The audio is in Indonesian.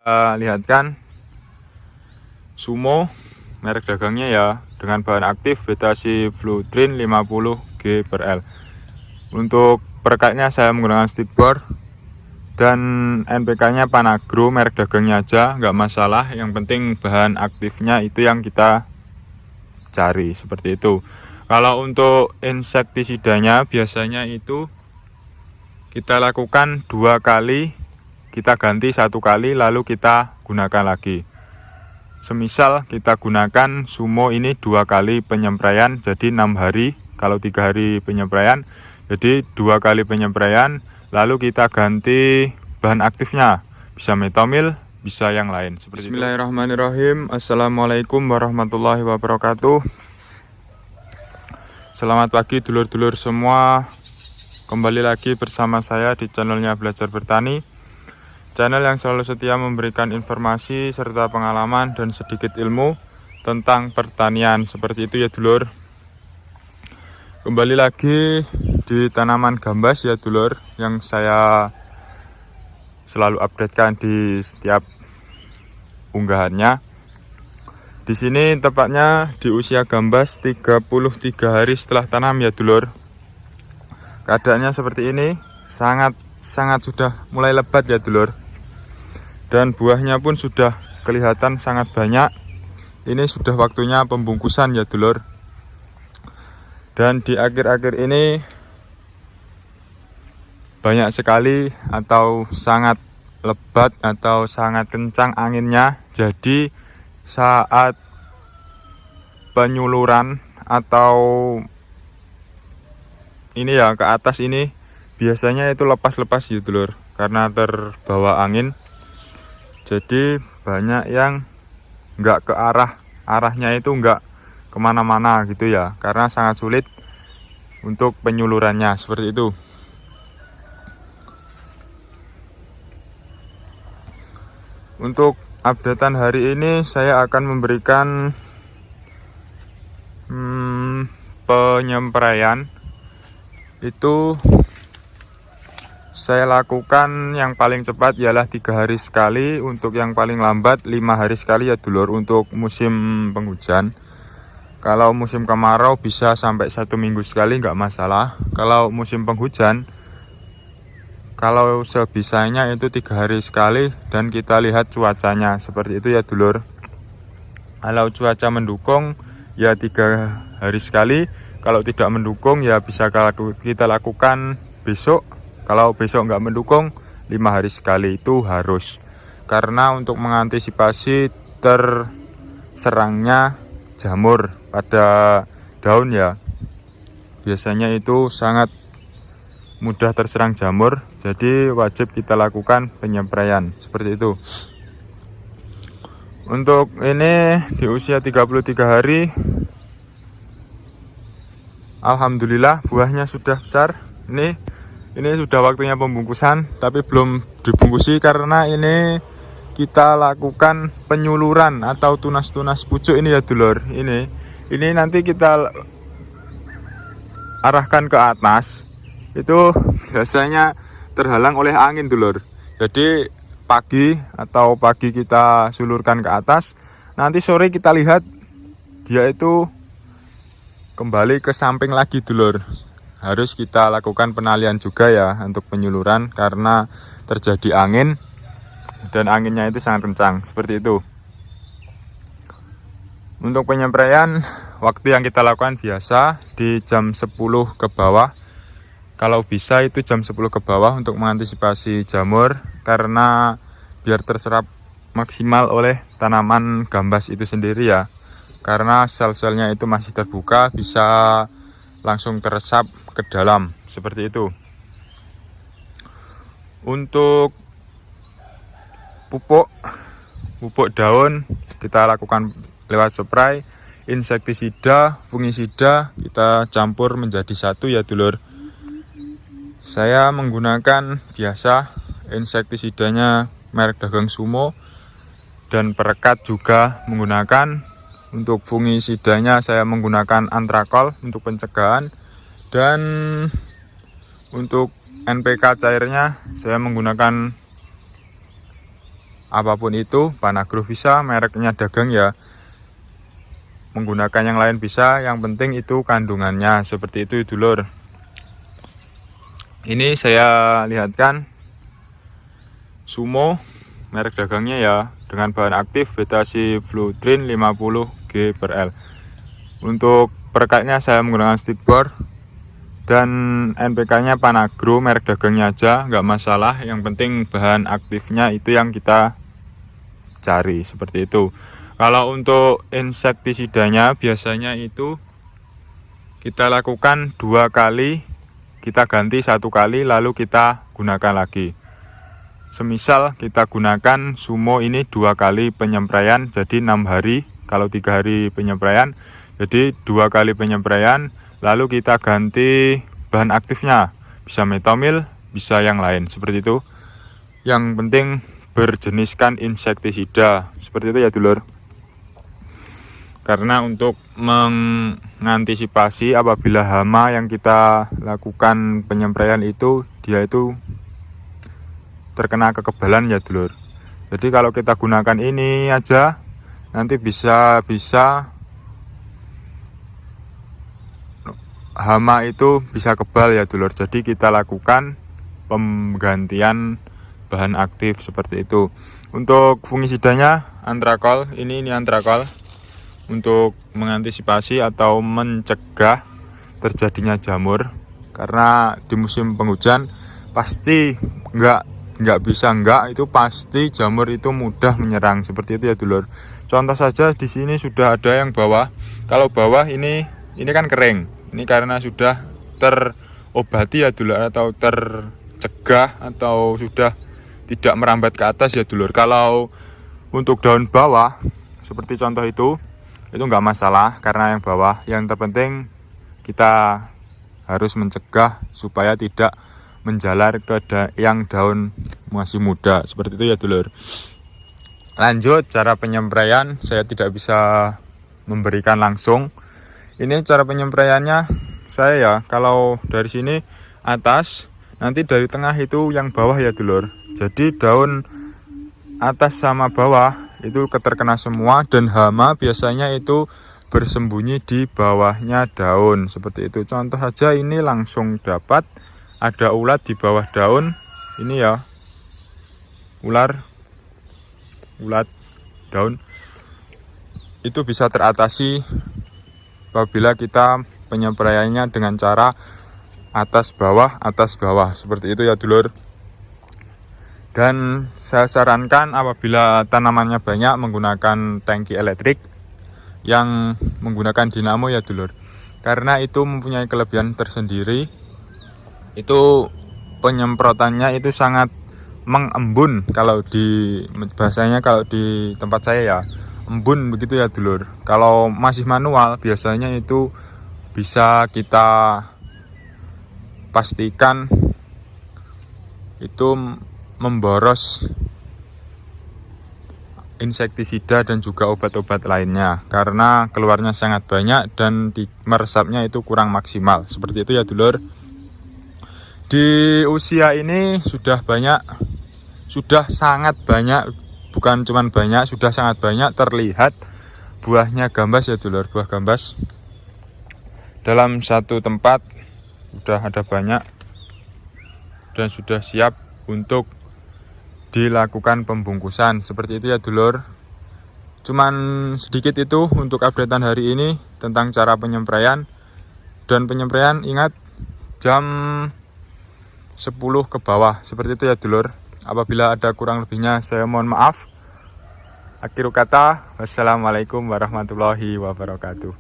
Lihatkan Sumo merek dagangnya ya, dengan bahan aktif Betasi Flutrin 50G per L. Untuk perekatnya saya menggunakan stickbor dan NPK nya Panagro, merek dagangnya aja nggak masalah, yang penting bahan aktifnya itu yang kita cari, seperti itu. Kalau untuk insektisidanya biasanya itu kita lakukan 2 kali, kita ganti 1 kali lalu kita gunakan lagi. Semisal kita gunakan Sumo ini 2 kali penyempraian, jadi 6 hari. Kalau 3 hari penyempraian, jadi 2 kali penyempraian, lalu kita ganti bahan aktifnya, bisa metomil, bisa yang lain. Bismillahirrahmanirrahim. Assalamualaikum warahmatullahi wabarakatuh. Selamat pagi dulur-dulur semua. Kembali lagi bersama saya di channelnya Belajar Bertani, channel yang selalu setia memberikan informasi serta pengalaman dan sedikit ilmu tentang pertanian. Seperti itu ya dulur. Kembali lagi di tanaman gambas ya dulur, yang saya selalu updatekan di setiap unggahannya. Di sini tepatnya di usia gambas 33 hari setelah tanam ya dulur. Keadaannya seperti ini, sangat sudah mulai lebat ya dulur. Dan buahnya pun sudah kelihatan sangat banyak. Ini sudah waktunya pembungkusan ya dulur. Dan di akhir-akhir ini banyak sekali atau sangat lebat atau sangat kencang anginnya. Jadi saat penyuluran atau ini ya ke atas ini biasanya itu lepas-lepas ya dulur, karena terbawa angin. Jadi banyak yang nggak ke arahnya itu nggak kemana-mana gitu ya, karena sangat sulit untuk penyulurannya, seperti itu. Untuk updatean hari ini saya akan memberikan penyempraian. Itu saya lakukan yang paling cepat ialah 3 hari sekali, untuk yang paling lambat 5 hari sekali ya dulur, untuk musim penghujan. Kalau musim kemarau bisa sampai 1 minggu sekali, nggak masalah. Kalau musim penghujan, kalau sebisanya itu 3 hari sekali, dan kita lihat cuacanya, seperti itu ya dulur. Kalau cuaca mendukung ya 3 hari sekali, kalau tidak mendukung ya bisa kita lakukan besok. Kalau besok nggak mendukung 5 hari sekali itu harus, karena untuk mengantisipasi terserangnya jamur pada daun ya, biasanya itu sangat mudah terserang jamur, jadi wajib kita lakukan penyempraian, seperti itu. Untuk ini di usia 33 hari, alhamdulillah buahnya sudah besar. Ini sudah waktunya pembungkusan, tapi belum dibungkusi karena ini kita lakukan penyuluran atau tunas-tunas pucuk ini ya dulur. Ini nanti kita arahkan ke atas. Itu biasanya terhalang oleh angin dulur. Jadi pagi kita sulurkan ke atas, nanti sore kita lihat dia itu kembali ke samping lagi dulur. Harus kita lakukan penalian juga ya untuk penyuluran, karena terjadi angin dan anginnya itu sangat kencang, seperti itu. Untuk penyempraian, waktu yang kita lakukan biasa di jam 10 ke bawah. Kalau bisa itu jam 10 ke bawah untuk mengantisipasi jamur, karena biar terserap maksimal oleh tanaman gambas itu sendiri ya. Karena sel-selnya itu masih terbuka, bisa langsung teresap ke dalam, seperti itu. Untuk pupuk daun kita lakukan lewat spray, insektisida, fungisida kita campur menjadi satu ya dulur. Saya menggunakan biasa insektisidanya merek dagang Sumo, dan perekat juga menggunakan. Untuk fungisidanya saya menggunakan Antrakol untuk pencegahan, dan untuk NPK cairnya saya menggunakan apapun itu, Panagro bisa, mereknya Dagang ya, menggunakan yang lain bisa, yang penting itu kandungannya. Seperti itu dulur. Ini saya lihatkan Sumo merek Dagangnya ya, dengan bahan aktif Betasi Flutrin 50G per L. Untuk perekatnya saya menggunakan stickbor, dan NPK-nya Panagro merek Dagangnya aja, nggak masalah. Yang penting bahan aktifnya itu yang kita cari, seperti itu. Kalau untuk insektisidanya biasanya itu kita lakukan 2 kali, kita ganti 1 kali lalu kita gunakan lagi. Semisal kita gunakan Sumo ini 2 kali penyempraian, jadi 6 hari. Kalau 3 hari penyempraian, jadi 2 kali penyempraian, lalu kita ganti bahan aktifnya, bisa metomil, bisa yang lain, seperti itu. Yang penting berjeniskan insektisida, seperti itu ya dulur. Karena untuk mengantisipasi apabila hama yang kita lakukan penyempraian itu, dia itu terkena kekebalan ya dulur. Jadi kalau kita gunakan ini aja, nanti bisa hama itu bisa kebal ya dulur. Jadi kita lakukan penggantian bahan aktif seperti itu. Untuk fungisidanya antrakol, ini antrakol untuk mengantisipasi atau mencegah terjadinya jamur. Karena di musim penghujan pasti itu pasti jamur itu mudah menyerang, seperti itu ya dulur. Contoh saja di sini sudah ada yang bawah. Kalau bawah ini kan kering. Ini karena sudah terobati ya dulur, atau tercegah, atau sudah tidak merambat ke atas ya dulur. Kalau untuk daun bawah seperti contoh itu nggak masalah karena yang bawah. Yang terpenting kita harus mencegah supaya tidak menjalar ke yang daun masih muda, seperti itu ya dulur. Lanjut cara penyempraian, saya tidak bisa memberikan langsung. Ini cara penyempraiannya saya ya, kalau dari sini atas, nanti dari tengah itu yang bawah ya dulur. Jadi daun atas sama bawah itu terkena semua, dan hama biasanya itu bersembunyi di bawahnya daun, seperti itu. Contoh saja ini langsung dapat ada ulat di bawah daun ini ya, ulat daun itu bisa teratasi apabila kita penyempraiannya dengan cara atas bawah, seperti itu ya dulur. Dan saya sarankan apabila tanamannya banyak menggunakan tangki elektrik yang menggunakan dinamo ya dulur, karena itu mempunyai kelebihan tersendiri. Itu penyemprotannya itu sangat mengembun, kalau di bahasanya, kalau di tempat saya ya embun begitu ya dulur. Kalau masih manual biasanya itu bisa kita pastikan itu memboros insektisida dan juga obat-obat lainnya, karena keluarnya sangat banyak dan meresapnya itu kurang maksimal, seperti itu ya dulur. Di usia ini sudah sangat banyak, bukan cuman banyak, sudah sangat banyak terlihat buahnya gambas ya dulur. Buah gambas dalam satu tempat sudah ada banyak dan sudah siap untuk dilakukan pembungkusan, seperti itu ya dulur. Cuman sedikit itu untuk updatean hari ini tentang cara penyempraian. Dan penyempraian ingat jam 10 ke bawah, seperti itu ya dulur. Apabila ada kurang lebihnya saya mohon maaf. Akhir kata, wassalamualaikum warahmatullahi wabarakatuh.